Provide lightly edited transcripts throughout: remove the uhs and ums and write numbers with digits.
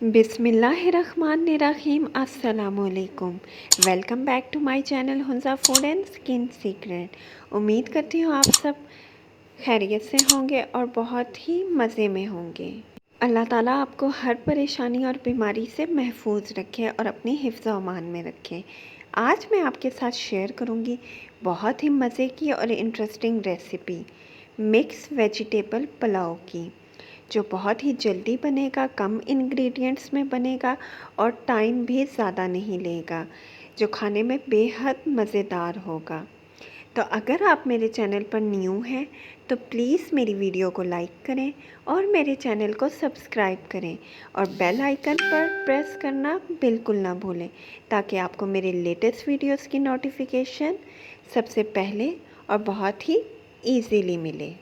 बिस्मिल्लाहिर्रहमानिर्रहीम अस्सलामुअलैकुम। Welcome back to my channel Hunza food and skin secret. उम्मीद करती हूँ आप सब खैरियत से होंगे और बहुत ही मज़े में होंगे। अल्लाह ताला आपको हर परेशानी और बीमारी से महफूज रखे और अपनी हिफ्ज़ अमान में रखे। आज मैं आपके साथ शेयर करूँगी बहुत ही मज़े की और interesting recipe mix vegetable pulao की, जो बहुत ही जल्दी बनेगा, कम इंग्रेडिएंट्स में बनेगा और टाइम भी ज़्यादा नहीं लेगा, जो खाने में बेहद मज़ेदार होगा। तो अगर आप मेरे चैनल पर न्यू हैं तो प्लीज़ मेरी वीडियो को लाइक करें और मेरे चैनल को सब्सक्राइब करें और बेल आइकन पर प्रेस करना बिल्कुल ना भूलें, ताकि आपको मेरे लेटेस्ट वीडियोस की नोटिफिकेशन सबसे पहले और बहुत ही ईजीली मिले।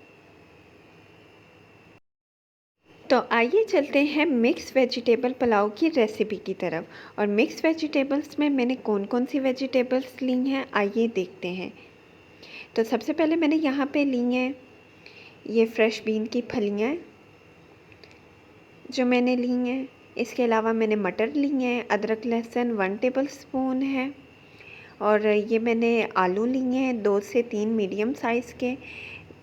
तो आइए चलते हैं मिक्स वेजिटेबल पुलाव की रेसिपी की तरफ। और मिक्स वेजिटेबल्स में मैंने कौन कौन सी वेजिटेबल्स ली हैं आइए देखते हैं। तो सबसे पहले मैंने यहाँ पे ली हैं ये फ्रेश बीन की फलियाँ जो मैंने ली हैं। इसके अलावा मैंने मटर ली हैं, अदरक लहसुन 1 टेबल स्पून है, और ये मैंने आलू लिए हैं 2 से 3 मीडियम साइज़ के।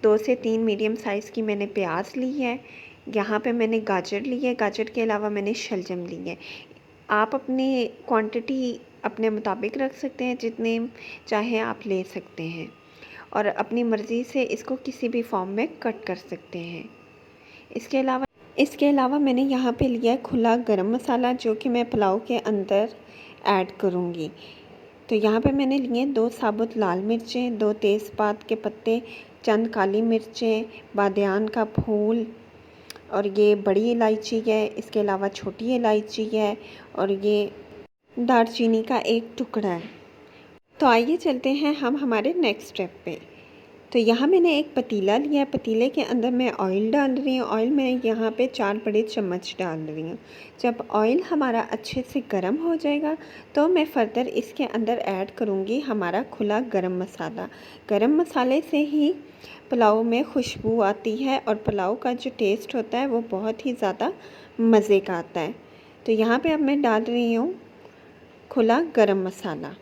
2 से 3 मीडियम साइज़ की मैंने प्याज ली है। यहाँ पे मैंने गाजर ली है, गाजर के अलावा मैंने शलजम ली है। आप अपनी क्वांटिटी अपने मुताबिक रख सकते हैं, जितने चाहें आप ले सकते हैं और अपनी मर्ज़ी से इसको किसी भी फॉर्म में कट कर सकते हैं। इसके अलावा मैंने यहाँ पे लिया है खुला गरम मसाला, जो कि मैं पुलाव के अंदर ऐड करूँगी। तो यहाँ पे मैंने लिए 2 साबुत लाल मिर्चें, 2 तेज़पात के पत्ते, चंद काली मिर्चें, बादियान का फूल, और ये बड़ी इलायची है। इसके अलावा छोटी इलायची है और ये दालचीनी का एक टुकड़ा है। तो आइए चलते हैं हम हमारे नेक्स्ट स्टेप पे। तो यहाँ मैंने एक पतीला लिया है, पतीले के अंदर मैं ऑयल डाल रही हूँ। ऑयल मैं यहाँ पे 4 बड़े चम्मच डाल रही हूँ। जब ऑयल हमारा अच्छे से गर्म हो जाएगा तो मैं फ़र्दर इसके अंदर ऐड करूँगी हमारा खुला गरम मसाला। गरम मसाले से ही पुलाव में खुशबू आती है और पुलाव का जो टेस्ट होता है वो बहुत ही ज़्यादा मज़े का आता है। तो यहाँ पे अब मैं डाल रही हूँ खुला गरम मसाला।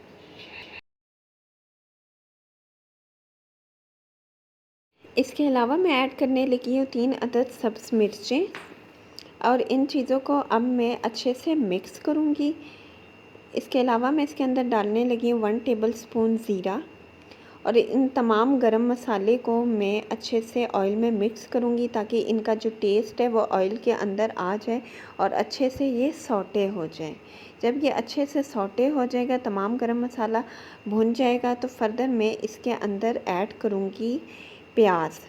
इसके अलावा मैं ऐड करने लगी हूँ 3 अदद सब्ज़ मिर्चें, और इन चीज़ों को अब मैं अच्छे से मिक्स करूँगी। इसके अलावा मैं इसके अंदर डालने लगी हूँ 1 टेबल स्पून ज़ीरा, और इन तमाम गरम मसाले को मैं अच्छे से ऑयल में मिक्स करूँगी, ताकि इनका जो टेस्ट है वो ऑयल के अंदर आ जाए और अच्छे से ये सौटे हो जाए। जब ये अच्छे से सौटे हो जाएगा, तमाम गरम मसाला भुन जाएगा, तो फ़र्दर मैं इसके अंदर ऐड करूँगी प्याज।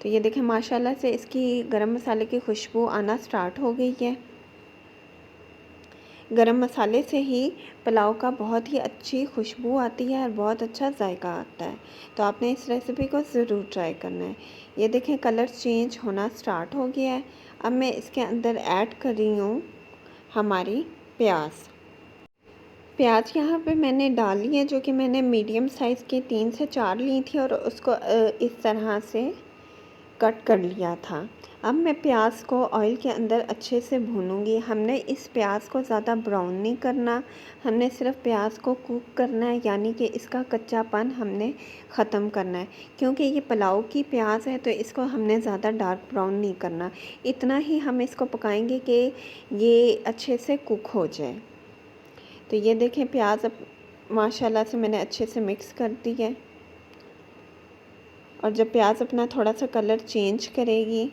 तो ये देखें माशाल्लाह से इसकी गरम मसाले की खुशबू आना स्टार्ट हो गई है। गरम मसाले से ही पुलाव का बहुत ही अच्छी खुशबू आती है और बहुत अच्छा जायका आता है। तो आपने इस रेसिपी को ज़रूर ट्राई करना है। ये देखें कलर चेंज होना स्टार्ट हो गया है। अब मैं इसके अंदर ऐड कर रही हूँ हमारी प्याज। प्याज यहाँ पे मैंने डाली है, जो कि मैंने मीडियम साइज़ की 3 से 4 ली थी और उसको इस तरह से कट कर लिया था। अब मैं प्याज को ऑयल के अंदर अच्छे से भूनूंगी। हमने इस प्याज को ज़्यादा ब्राउन नहीं करना, हमने सिर्फ प्याज को कुक करना है, यानी कि इसका कच्चापन हमने ख़त्म करना है। क्योंकि ये पुलाव की प्याज है तो इसको हमने ज़्यादा डार्क ब्राउन नहीं करना, इतना ही हम इसको पकाएंगे कि ये अच्छे से कुक हो जाए। तो ये देखें प्याज अब माशाल्लाह से मैंने अच्छे से मिक्स कर दी है, और जब प्याज अपना थोड़ा सा कलर चेंज करेगी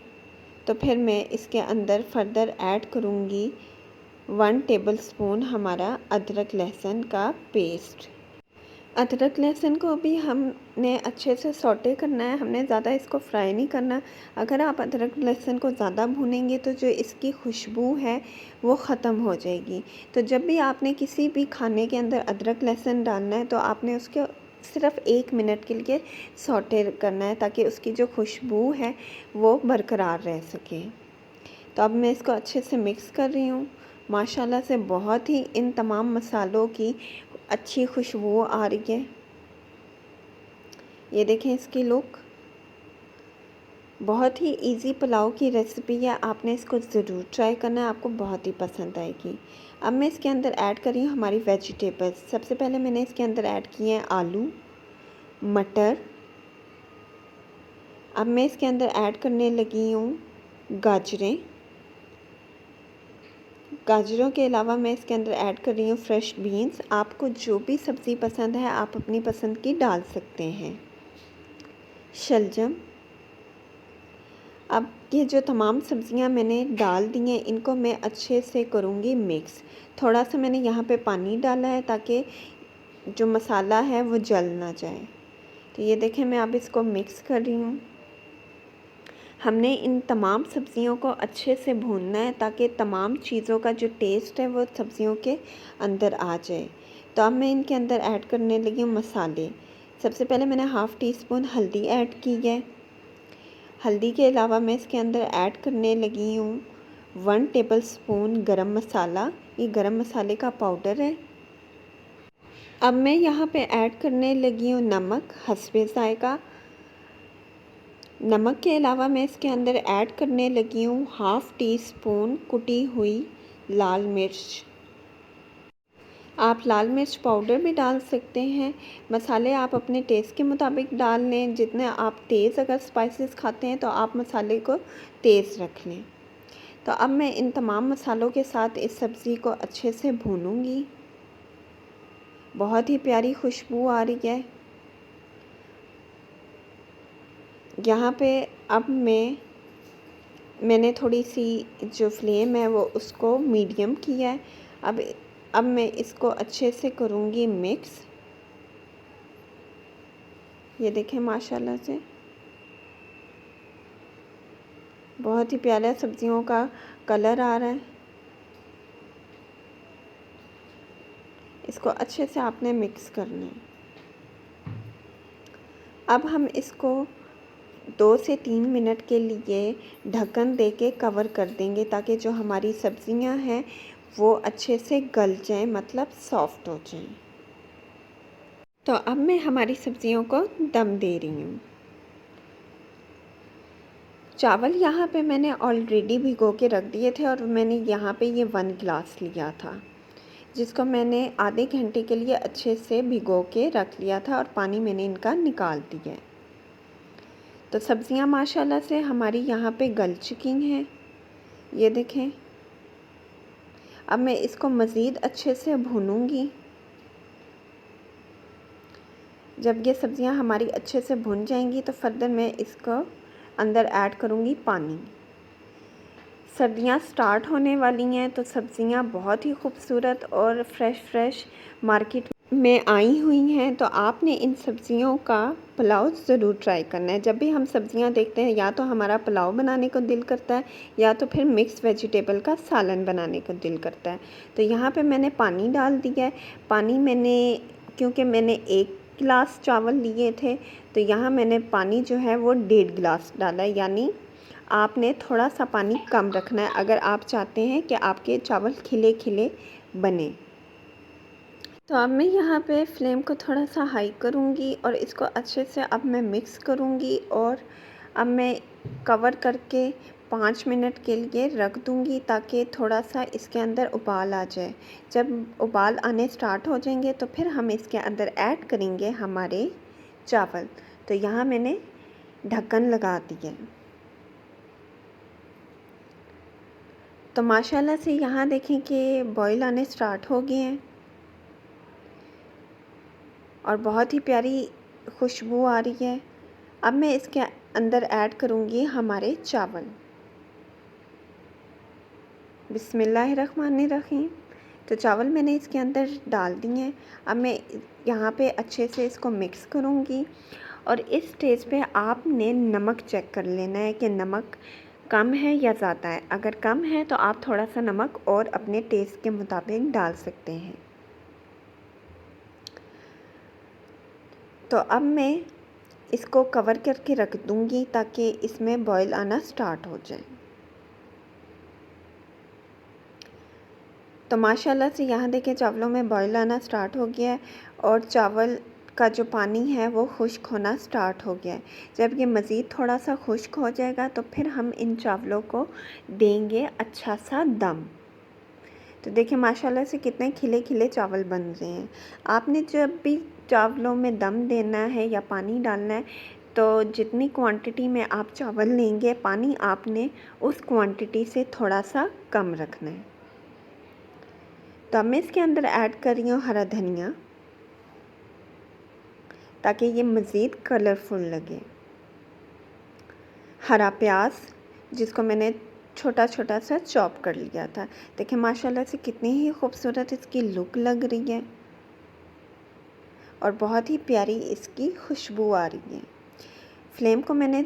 तो फिर मैं इसके अंदर फ़र्दर ऐड करूँगी 1 टेबल स्पून हमारा अदरक लहसुन का पेस्ट। अदरक लहसुन को भी हमने अच्छे से सौटे करना है, हमने ज़्यादा इसको फ्राई नहीं करना। अगर आप अदरक लहसुन को ज़्यादा भूनेंगे तो जो इसकी खुशबू है वो ख़त्म हो जाएगी। तो जब भी आपने किसी भी खाने के अंदर अदरक लहसुन डालना है तो आपने उसके सिर्फ़ 1 मिनट के लिए सौटे करना है, ताकि उसकी जो खुशबू है वो बरकरार रह सके। तो अब मैं इसको अच्छे से मिक्स कर रही हूँ। माशाल्लाह से बहुत ही इन तमाम मसालों की अच्छी खुशबू आ रही है। ये देखें इसकी लुक बहुत ही इजी पुलाव की रेसिपी है, आपने इसको ज़रूर ट्राई करना है, आपको बहुत ही पसंद आएगी। अब मैं इसके अंदर ऐड कर रही हूँ हमारी वेजिटेबल्स। सबसे पहले मैंने इसके अंदर ऐड किए हैं आलू, मटर। अब मैं इसके अंदर ऐड करने लगी हूँ गाजरें। गाजरों के अलावा मैं इसके अंदर ऐड कर रही हूँ फ्रेश बीन्स। आपको जो भी सब्ज़ी पसंद है आप अपनी पसंद की डाल सकते हैं। शलजम। अब ये जो तमाम सब्ज़ियाँ मैंने डाल दी हैं इनको मैं अच्छे से करूँगी मिक्स। थोड़ा सा मैंने यहाँ पे पानी डाला है ताकि जो मसाला है वो जल ना जाए। तो ये देखें मैं अब इसको मिक्स कर रही हूँ। हमने इन तमाम सब्ज़ियों को अच्छे से भूनना है ताकि तमाम चीज़ों का जो टेस्ट है वो सब्ज़ियों के अंदर आ जाए। तो अब मैं इनके अंदर ऐड करने लगी हूँ मसाले। सबसे पहले मैंने हाफ़ टी स्पून हल्दी ऐड की है। हल्दी के अलावा मैं इसके अंदर ऐड करने लगी हूँ 1 टेबलस्पून गरम मसाला। ये गरम मसाले का पाउडर है। अब मैं यहाँ पे ऐड करने लगी हूँ नमक हस्बे ज़ायक़ा। नमक के अलावा मैं इसके अंदर ऐड करने लगी हूँ हाफ़ टी स्पून कुटी हुई लाल मिर्च। आप लाल मिर्च पाउडर भी डाल सकते हैं। मसाले आप अपने टेस्ट के मुताबिक डाल लें। जितने आप तेज़ अगर स्पाइसेस खाते हैं तो आप मसाले को तेज़ रख लें। तो अब मैं इन तमाम मसालों के साथ इस सब्ज़ी को अच्छे से भूनूंगी। बहुत ही प्यारी खुशबू आ रही है। यहाँ पे अब मैंने थोड़ी सी जो फ्लेम है वो उसको मीडियम किया है। अब मैं इसको अच्छे से करूँगी मिक्स। ये देखें माशाल्लाह से बहुत ही प्यारा सब्जियों का कलर आ रहा है। इसको अच्छे से आपने मिक्स करना है। अब हम इसको 2 से 3 मिनट के लिए ढक्कन दे के कवर कर देंगे ताकि जो हमारी सब्जियां हैं वो अच्छे से गल जाएं, मतलब सॉफ्ट हो जाएं। तो अब मैं हमारी सब्जियों को दम दे रही हूँ। चावल यहाँ पे मैंने ऑलरेडी भिगो के रख दिए थे और मैंने यहाँ पे ये 1 गिलास लिया था जिसको मैंने आधे घंटे के लिए अच्छे से भिगो के रख लिया था और पानी मैंने इनका निकाल दिया है। तो सब्जियां माशाल्लाह से हमारी यहाँ पे गल चुकी हैं। ये देखें। अब मैं इसको मज़ीद अच्छे से भूनूंगी। जब ये सब्जियां हमारी अच्छे से भुन जाएंगी तो फर्दर मैं इसको अंदर ऐड करूँगी पानी। सर्दियाँ स्टार्ट होने वाली हैं तो सब्जियां बहुत ही खूबसूरत और फ्रेश मार्केट में आई हुई हैं। तो आपने इन सब्जियों का पुलाव ज़रूर ट्राई करना है। जब भी हम सब्जियां देखते हैं या तो हमारा पुलाव बनाने को दिल करता है या तो फिर मिक्स वेजिटेबल का सालन बनाने को दिल करता है। तो यहाँ पे मैंने पानी डाल दिया है। पानी क्योंकि मैंने 1 गिलास चावल लिए थे तो यहाँ मैंने पानी जो है वो 1.5 गिलास डाला है। यानी आपने थोड़ा सा पानी कम रखना है अगर आप चाहते हैं कि आपके चावल खिले खिले बने। तो अब मैं यहाँ पे फ्लेम को थोड़ा सा हाई करूँगी और इसको अच्छे से अब मैं मिक्स करूँगी और अब मैं कवर करके 5 मिनट के लिए रख दूँगी ताकि थोड़ा सा इसके अंदर उबाल आ जाए। जब उबाल आने स्टार्ट हो जाएंगे तो फिर हम इसके अंदर ऐड करेंगे हमारे चावल। तो यहाँ मैंने ढक्कन लगा दिया। तो माशाल्लाह से यहाँ देखें कि बॉईल आने स्टार्ट हो गए हैं और बहुत ही प्यारी खुशबू आ रही है। अब मैं इसके अंदर ऐड करूँगी हमारे चावल। बिस्मिल्लाहिर्रहमानिर्रहीम। तो चावल मैंने इसके अंदर डाल दिए हैं। अब मैं यहाँ पे अच्छे से इसको मिक्स करूँगी और इस स्टेज पे आपने नमक चेक कर लेना है कि नमक कम है या ज़्यादा है। अगर कम है तो आप थोड़ा सा नमक और अपने टेस्ट के मुताबिक डाल सकते हैं। तो अब मैं इसको कवर करके रख दूँगी ताकि इसमें बॉईल आना स्टार्ट हो जाए। तो माशाल्लाह से यहाँ देखें चावलों में बॉईल आना स्टार्ट हो गया है और चावल का जो पानी है वो खुश्क होना स्टार्ट हो गया है। जब ये मज़ीद थोड़ा सा खुश्क हो जाएगा तो फिर हम इन चावलों को देंगे अच्छा सा दम। तो देखिए माशाल्लाह से कितने खिले खिले चावल बन रहे हैं। आपने जब भी चावलों में दम देना है या पानी डालना है तो जितनी क्वांटिटी में आप चावल लेंगे पानी आपने उस क्वांटिटी से थोड़ा सा कम रखना है। तो अब मैं इसके अंदर ऐड कर रही हूँ हरा धनिया ताकि ये मज़ीद कलरफुल लगे। हरा प्याज जिसको मैंने छोटा छोटा सा चॉप कर लिया था। देखिए माशाल्लाह से कितनी ही खूबसूरत इसकी लुक लग रही है और बहुत ही प्यारी इसकी खुशबू आ रही है। फ्लेम को मैंने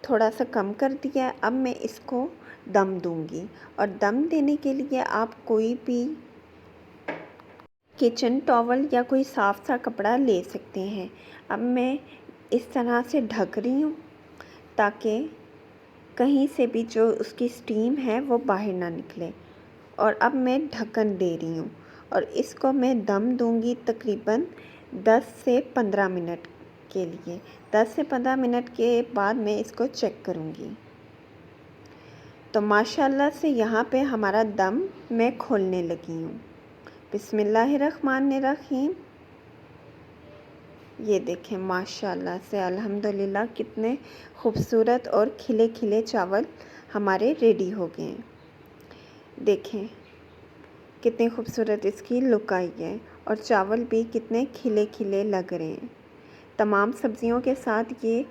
थोड़ा सा कम कर दिया है। अब मैं इसको दम दूंगी और दम देने के लिए आप कोई भी किचन टॉवल या कोई साफ़ सा कपड़ा ले सकते हैं। अब मैं इस तरह से ढक रही हूँ ताकि कहीं से भी जो उसकी स्टीम है वो बाहर ना निकले। और अब मैं ढक्कन दे रही हूँ और इसको मैं दम दूंगी तकरीबन 10 से 15 मिनट के लिए। 10 से 15 मिनट के बाद मैं इसको चेक करूँगी। तो माशाल्लाह से यहाँ पे हमारा दम मैं खोलने लगी हूँ। बिस्मिल्लाहिर्रहमानिर्रहीम। ये देखें माशाल्लाह से अल्हम्दुलिल्लाह कितने खूबसूरत और खिले खिले चावल हमारे रेडी हो गए हैं। देखें कितनी खूबसूरत इसकी लुक आई है और चावल भी कितने खिले खिले लग रहे हैं। तमाम सब्ज़ियों के साथ ये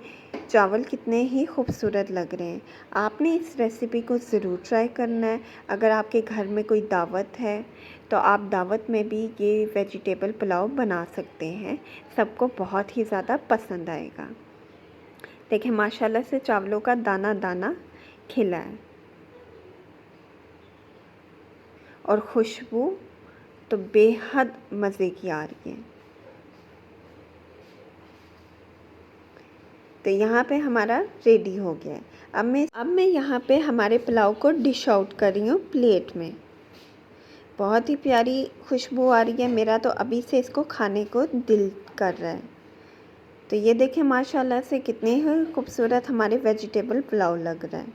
चावल कितने ही खूबसूरत लग रहे हैं। आपने इस रेसिपी को ज़रूर ट्राई करना है। अगर आपके घर में कोई दावत है तो आप दावत में भी ये वेजिटेबल पुलाव बना सकते हैं। सबको बहुत ही ज़्यादा पसंद आएगा। देखिए माशाल्लाह से चावलों का दाना दाना खिला है और खुशबू तो बेहद मज़े की आ रही है। तो यहाँ पे हमारा रेडी हो गया है। अब मैं यहाँ पे हमारे पुलाव को डिश आउट कर रही हूँ प्लेट में। बहुत ही प्यारी खुशबू आ रही है। मेरा तो अभी से इसको खाने को दिल कर रहा है। तो ये देखें माशाल्लाह से कितने ही खूबसूरत हमारे वेजिटेबल पुलाव लग रहा है।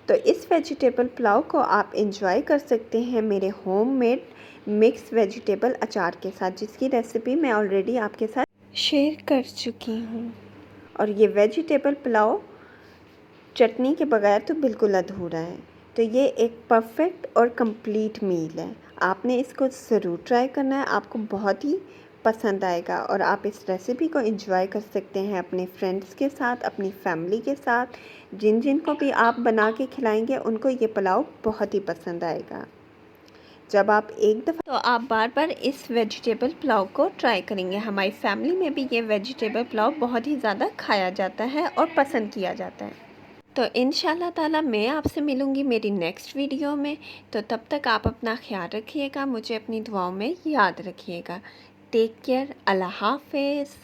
तो इस वेजिटेबल पुलाव को आप एंजॉय कर सकते हैं मेरे होममेड मिक्स वेजिटेबल अचार के साथ, जिसकी रेसिपी मैं ऑलरेडी आपके साथ शेयर कर चुकी हूँ। और ये वेजिटेबल पुलाव चटनी के बगैर तो बिल्कुल अधूरा है। तो ये एक परफेक्ट और कंप्लीट मील है। आपने इसको ज़रूर ट्राई करना है। आपको बहुत ही पसंद आएगा और आप इस रेसिपी को एंजॉय कर सकते हैं अपने फ्रेंड्स के साथ, अपनी फैमिली के साथ। जिन जिन को भी आप बना के खिलाएंगे उनको ये पुलाव बहुत ही पसंद आएगा। जब आप एक दफ़ा तो आप बार बार इस वेजिटेबल पुलाव को ट्राई करेंगे। हमारी फैमिली में भी ये वेजिटेबल पुलाव बहुत ही ज़्यादा खाया जाता है और पसंद किया जाता है। तो इंशाल्लाह ताला मैं आपसे मिलूँगी मेरी नेक्स्ट वीडियो में। तो तब तक आप अपना ख्याल रखिएगा, मुझे अपनी दुआओं में याद रखिएगा। Take care. अल्लाह हाफ़िज़।